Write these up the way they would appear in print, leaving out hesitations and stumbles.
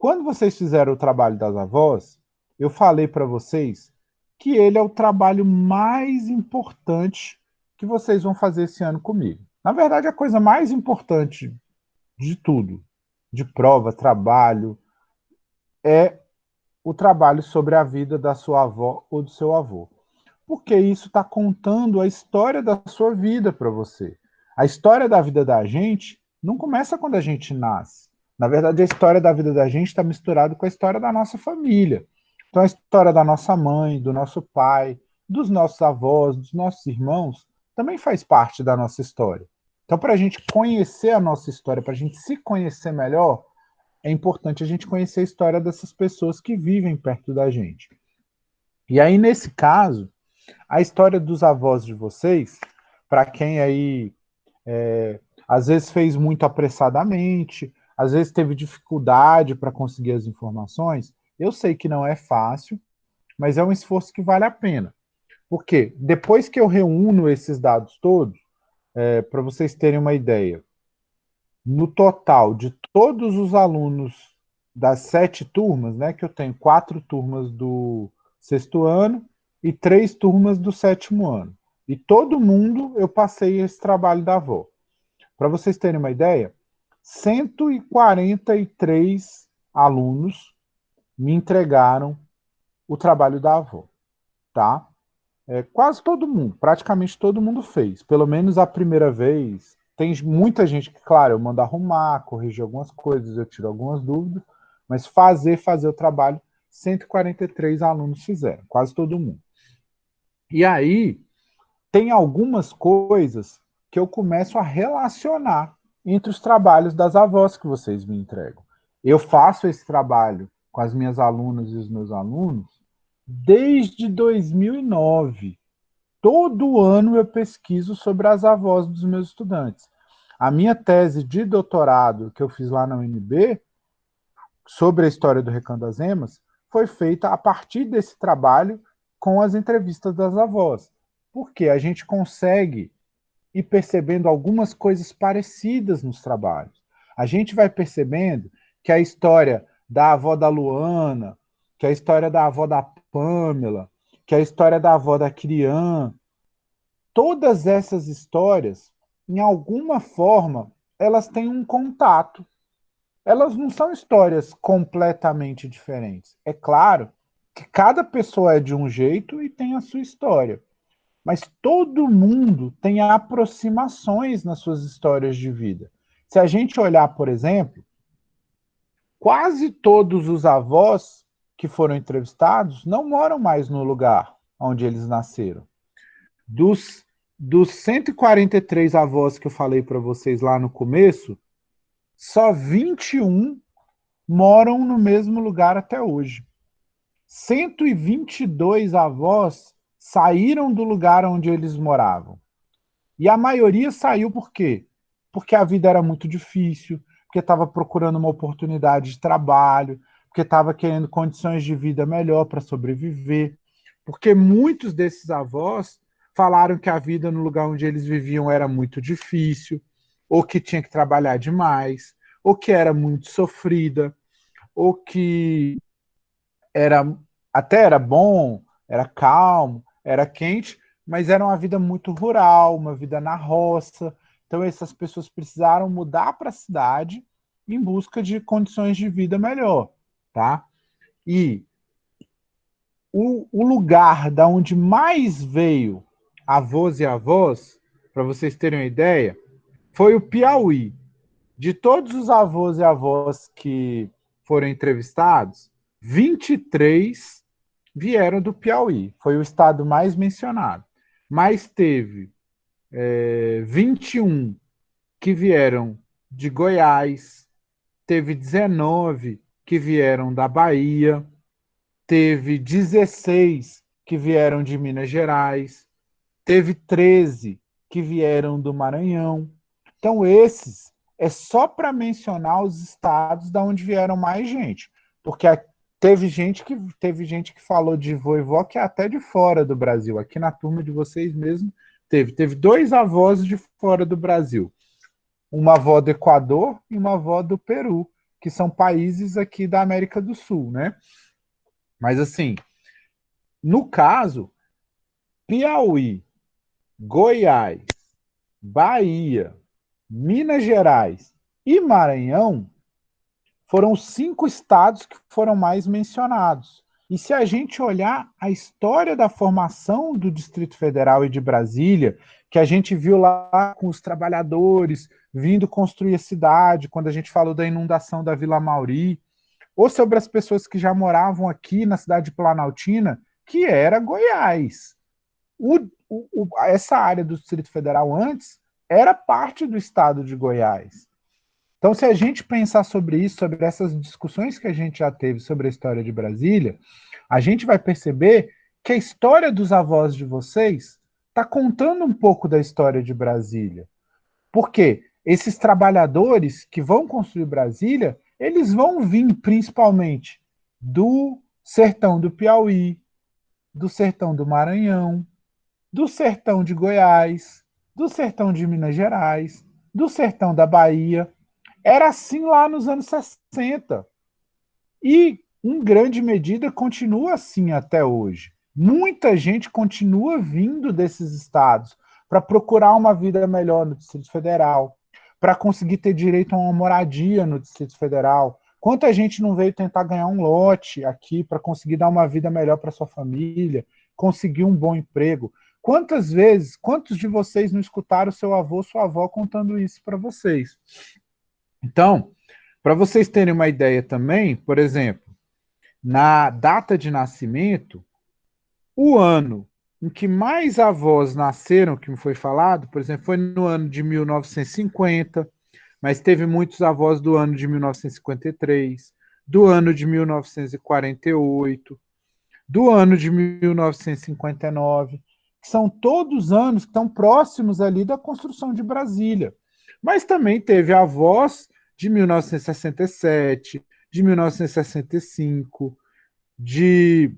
Quando vocês fizeram o trabalho das avós, eu falei para vocês que ele é o trabalho mais importante que vocês vão fazer esse ano comigo. Na verdade, a coisa mais importante de tudo, de prova, trabalho, é o trabalho sobre a vida da sua avó ou do seu avô. Porque isso está contando a história da sua vida para você. A história da vida da gente não começa quando a gente nasce. Na verdade, a história da vida da gente está misturada com a história da nossa família. Então, a história da nossa mãe, do nosso pai, dos nossos avós, dos nossos irmãos, também faz parte da nossa história. Então, para a gente conhecer a nossa história, para a gente se conhecer melhor, é importante a gente conhecer a história dessas pessoas que vivem perto da gente. E aí, nesse caso, a história dos avós de vocês, para quem aí às vezes fez muito apressadamente, às vezes teve dificuldade para conseguir as informações, eu sei que não é fácil, mas é um esforço que vale a pena. Porque depois que eu reúno esses dados todos, para vocês terem uma ideia, no total de todos os alunos das 7 turmas, né, que eu tenho 4 turmas do sexto ano e 3 turmas do sétimo ano. E todo mundo eu passei esse trabalho da avó. Para vocês terem uma ideia, 143 alunos me entregaram o trabalho da avó, tá? Quase todo mundo, praticamente todo mundo fez. Pelo menos a primeira vez. Tem muita gente que, claro, eu mando arrumar, corrigir algumas coisas, eu tiro algumas dúvidas, mas fazer o trabalho, 143 alunos fizeram, quase todo mundo. E aí, tem algumas coisas que eu começo a relacionar entre os trabalhos das avós que vocês me entregam. Eu faço esse trabalho com as minhas alunas e os meus alunos desde 2009. Todo ano eu pesquiso sobre as avós dos meus estudantes. A minha tese de doutorado que eu fiz lá na UNB, sobre a história do Recanto das Emas, foi feita a partir desse trabalho com as entrevistas das avós. Porque a gente consegue ir percebendo algumas coisas parecidas nos trabalhos. A gente vai percebendo que a história da avó da Luana, que a história da avó da Pamela, que a história da avó da Crian, todas essas histórias, em alguma forma, elas têm um contato. Elas não são histórias completamente diferentes. É claro que cada pessoa é de um jeito e tem a sua história. Mas todo mundo tem aproximações nas suas histórias de vida. Se a gente olhar, por exemplo, quase todos os avós que foram entrevistados não moram mais no lugar onde eles nasceram. Dos, dos 143 avós que eu falei para vocês lá no começo, só 21 moram no mesmo lugar até hoje. 122 avós saíram do lugar onde eles moravam. E a maioria saiu por quê? Porque a vida era muito difícil, porque estava procurando uma oportunidade de trabalho, porque estava querendo condições de vida melhor para sobreviver. Porque muitos desses avós falaram que a vida no lugar onde eles viviam era muito difícil, ou que tinha que trabalhar demais, ou que era muito sofrida, ou que era até era bom, era calmo, era quente, mas era uma vida muito rural, uma vida na roça. Então essas pessoas precisaram mudar para a cidade em busca de condições de vida melhor, tá? E o lugar da onde mais veio avós e avós, para vocês terem uma ideia, foi o Piauí. De todos os avós e avós que foram entrevistados, 23 vieram do Piauí. Foi o estado mais mencionado. Mas teve 21 que vieram de Goiás, teve 19 que vieram da Bahia, teve 16 que vieram de Minas Gerais, teve 13 que vieram do Maranhão. Então, esses é só para mencionar os estados da onde vieram mais gente. Porque teve gente que falou de vovó que é até de fora do Brasil. Aqui na turma de vocês mesmo teve 2 avós de fora do Brasil. Uma avó do Equador e uma avó do Peru, que são países aqui da América do Sul, né? Mas assim, no caso, Piauí, Goiás, Bahia, Minas Gerais e Maranhão foram os 5 estados que foram mais mencionados. E se a gente olhar a história da formação do Distrito Federal e de Brasília, que a gente viu lá com os trabalhadores vindo construir a cidade, quando a gente falou da inundação da Vila Mauri, ou sobre as pessoas que já moravam aqui na cidade de Planaltina, que era Goiás. Essa área do Distrito Federal antes era parte do estado de Goiás. Então, se a gente pensar sobre isso, sobre essas discussões que a gente já teve sobre a história de Brasília, a gente vai perceber que a história dos avós de vocês está contando um pouco da história de Brasília. Por quê? Esses trabalhadores que vão construir Brasília, eles vão vir principalmente do sertão do Piauí, do sertão do Maranhão, do sertão de Goiás, do sertão de Minas Gerais, do sertão da Bahia. Era assim lá nos anos 60. E, em grande medida, continua assim até hoje. Muita gente continua vindo desses estados para procurar uma vida melhor no Distrito Federal, para conseguir ter direito a uma moradia no Distrito Federal. Quanta gente não veio tentar ganhar um lote aqui para conseguir dar uma vida melhor para sua família, conseguir um bom emprego? Quantas vezes, quantos de vocês não escutaram seu avô, sua avó contando isso para vocês? Então, para vocês terem uma ideia também, por exemplo, na data de nascimento, o ano em que mais avós nasceram, que me foi falado, por exemplo, foi no ano de 1950, mas teve muitos avós do ano de 1953, do ano de 1948, do ano de 1959, que são todos anos que estão próximos ali da construção de Brasília. Mas também teve avós de 1967, de 1965, de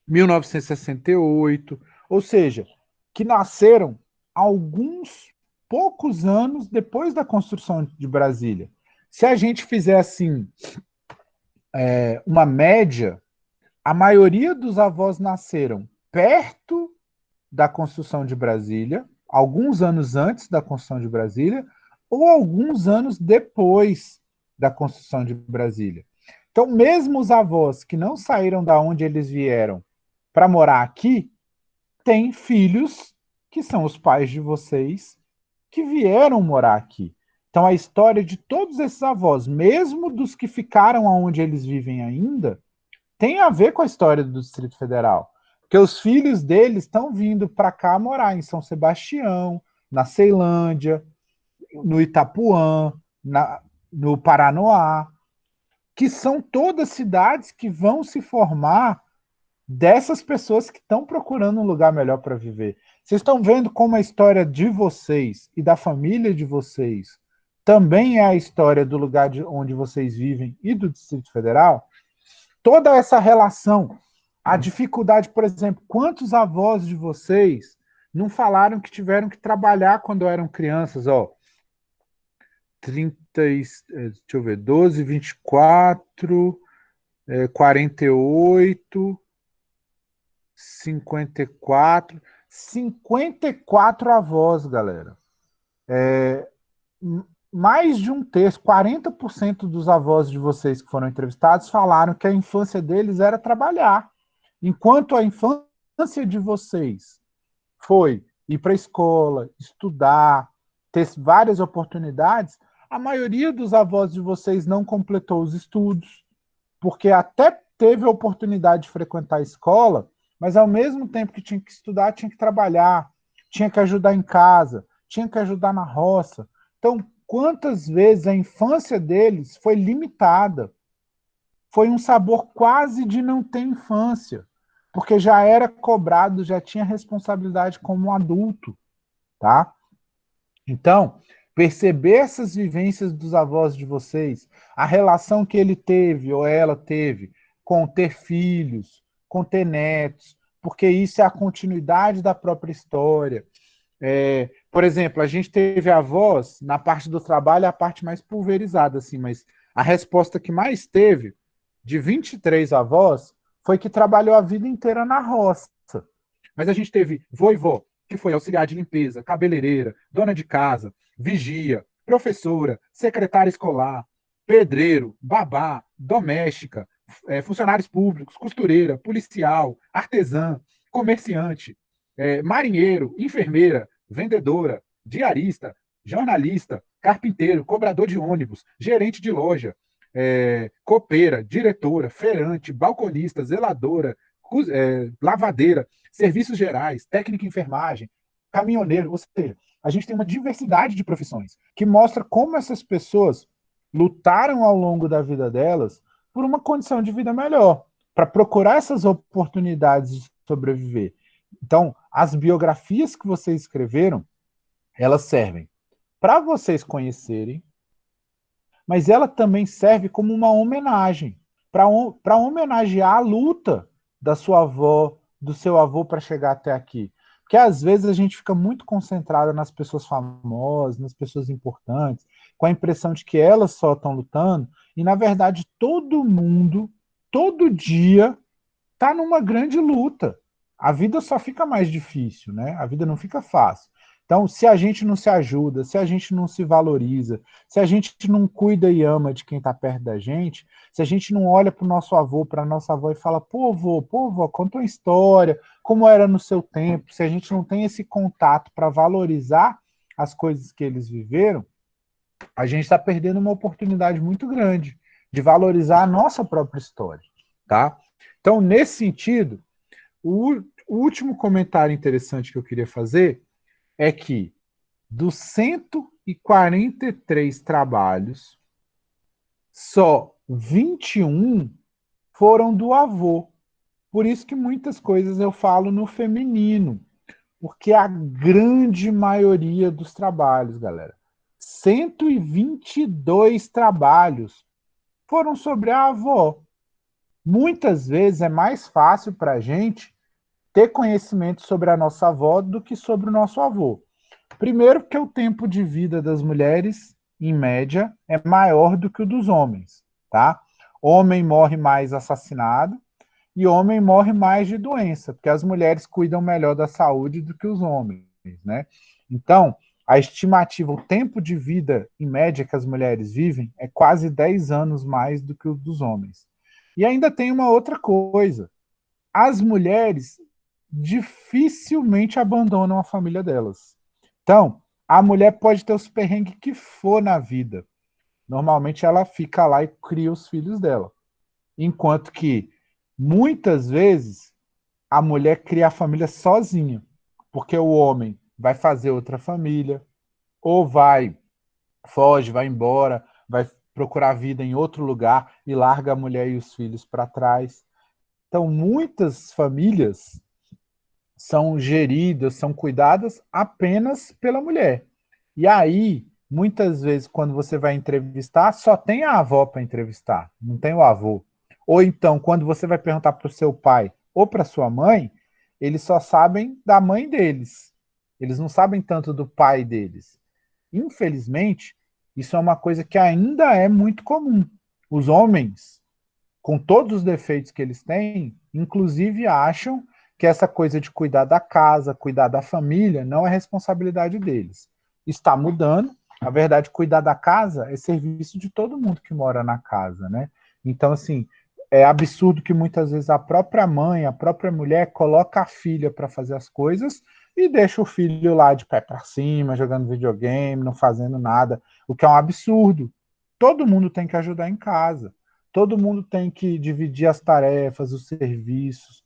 1968, ou seja, que nasceram alguns poucos anos depois da construção de Brasília. Se a gente fizer assim uma média, a maioria dos avós nasceram perto da construção de Brasília, alguns anos antes da construção de Brasília, ou alguns anos depois da construção de Brasília. Então, mesmo os avós que não saíram da onde eles vieram para morar aqui, têm filhos que são os pais de vocês que vieram morar aqui. Então, a história de todos esses avós, mesmo dos que ficaram onde eles vivem ainda, tem a ver com a história do Distrito Federal. Porque os filhos deles estão vindo para cá morar em São Sebastião, na Ceilândia, no Itapuã, no Paranoá, que são todas cidades que vão se formar dessas pessoas que estão procurando um lugar melhor para viver. Vocês estão vendo como a história de vocês e da família de vocês também é a história do lugar onde vocês vivem e do Distrito Federal? Toda essa relação, a dificuldade, por exemplo, quantos avós de vocês não falaram que tiveram que trabalhar quando eram crianças? 30, deixa eu ver, 12, 24, 48, 54, 54 avós, galera. Mais de um terço, 40% dos avós de vocês que foram entrevistados falaram que a infância deles era trabalhar. Enquanto a infância de vocês foi ir para a escola, estudar, ter várias oportunidades, a maioria dos avós de vocês não completou os estudos, porque até teve a oportunidade de frequentar a escola, mas ao mesmo tempo que tinha que estudar, tinha que trabalhar, tinha que ajudar em casa, tinha que ajudar na roça. Então, quantas vezes a infância deles foi limitada? Foi um sabor quase de não ter infância, porque já era cobrado, já tinha responsabilidade como um adulto, tá? Então, perceber essas vivências dos avós de vocês, a relação que ele teve ou ela teve com ter filhos, com ter netos, porque isso é a continuidade da própria história. Por exemplo, a gente teve avós, na parte do trabalho, a parte mais pulverizada, assim, mas A resposta que mais teve, de 23 avós, foi que trabalhou a vida inteira na roça. Mas a gente teve vô e vó, que foi auxiliar de limpeza, cabeleireira, dona de casa, vigia, professora, secretária escolar, pedreiro, babá, doméstica, funcionários públicos, costureira, policial, artesã, comerciante, marinheiro, enfermeira, vendedora, diarista, jornalista, carpinteiro, cobrador de ônibus, gerente de loja, copeira, diretora, feirante, balconista, zeladora, lavadeira, serviços gerais, técnica de enfermagem, caminhoneiro, ou seja, a gente tem uma diversidade de profissões que mostra como essas pessoas lutaram ao longo da vida delas por uma condição de vida melhor, para procurar essas oportunidades de sobreviver. Então, as biografias que vocês escreveram, elas servem para vocês conhecerem, mas ela também serve como uma homenagem, para homenagear a luta da sua avó, do seu avô para chegar até aqui. Porque às vezes a gente fica muito concentrado nas pessoas famosas, nas pessoas importantes, com a impressão de que elas só estão lutando, e na verdade todo mundo, todo dia, está numa grande luta. A vida só fica mais difícil, né? A vida não fica fácil. Então, se a gente não se ajuda, se a gente não se valoriza, se a gente não cuida e ama de quem está perto da gente, se a gente não olha para o nosso avô, para a nossa avó e fala, pô, avô, conta uma história, como era no seu tempo, se a gente não tem esse contato para valorizar as coisas que eles viveram, a gente está perdendo uma oportunidade muito grande de valorizar a nossa própria história, tá? Então, nesse sentido, o último comentário interessante que eu queria fazer é que dos 143 trabalhos, só 21 foram do avô. Por isso que muitas coisas eu falo no feminino, porque a grande maioria dos trabalhos, galera, 122 trabalhos foram sobre a avó. Muitas vezes é mais fácil para a gente ter conhecimento sobre a nossa avó do que sobre o nosso avô. Primeiro, porque o tempo de vida das mulheres, em média, é maior do que o dos homens, tá? Homem morre mais assassinado e homem morre mais de doença, porque as mulheres cuidam melhor da saúde do que os homens, né? Então, a estimativa, o tempo de vida, em média, que as mulheres vivem é quase 10 anos mais do que o dos homens. E ainda tem uma outra coisa. As mulheres dificilmente abandonam a família delas. Então, a mulher pode ter os perrengues que for na vida. Normalmente ela fica lá e cria os filhos dela. Enquanto que, muitas vezes, a mulher cria a família sozinha. Porque o homem vai fazer outra família, ou foge, vai embora, vai procurar vida em outro lugar e larga a mulher e os filhos para trás. Então, muitas famílias são geridas, são cuidadas apenas pela mulher. E aí, muitas vezes, quando você vai entrevistar, só tem a avó para entrevistar, não tem o avô. Ou então, quando você vai perguntar para o seu pai ou para sua mãe, eles só sabem da mãe deles. Eles não sabem tanto do pai deles. Infelizmente, isso é uma coisa que ainda é muito comum. Os homens, com todos os defeitos que eles têm, inclusive acham que essa coisa de cuidar da casa, cuidar da família, não é responsabilidade deles. Está mudando. Na verdade, cuidar da casa é serviço de todo mundo que mora na casa, né? Então, assim, é absurdo que muitas vezes a própria mãe, a própria mulher, coloca a filha para fazer as coisas e deixa o filho lá de pé para cima, jogando videogame, não fazendo nada, o que é um absurdo. Todo mundo tem que ajudar em casa. Todo mundo tem que dividir as tarefas, os serviços.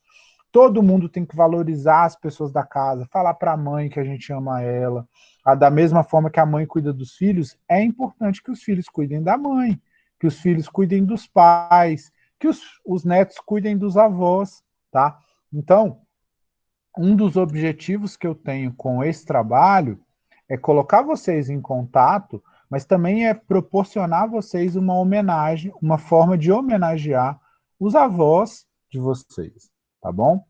Todo mundo tem que valorizar as pessoas da casa, falar para a mãe que a gente ama ela. Da mesma forma que a mãe cuida dos filhos, é importante que os filhos cuidem da mãe, que os filhos cuidem dos pais, que os netos cuidem dos avós, tá? Então, um dos objetivos que eu tenho com esse trabalho é colocar vocês em contato, mas também é proporcionar a vocês uma homenagem, uma forma de homenagear os avós de vocês, tá bom?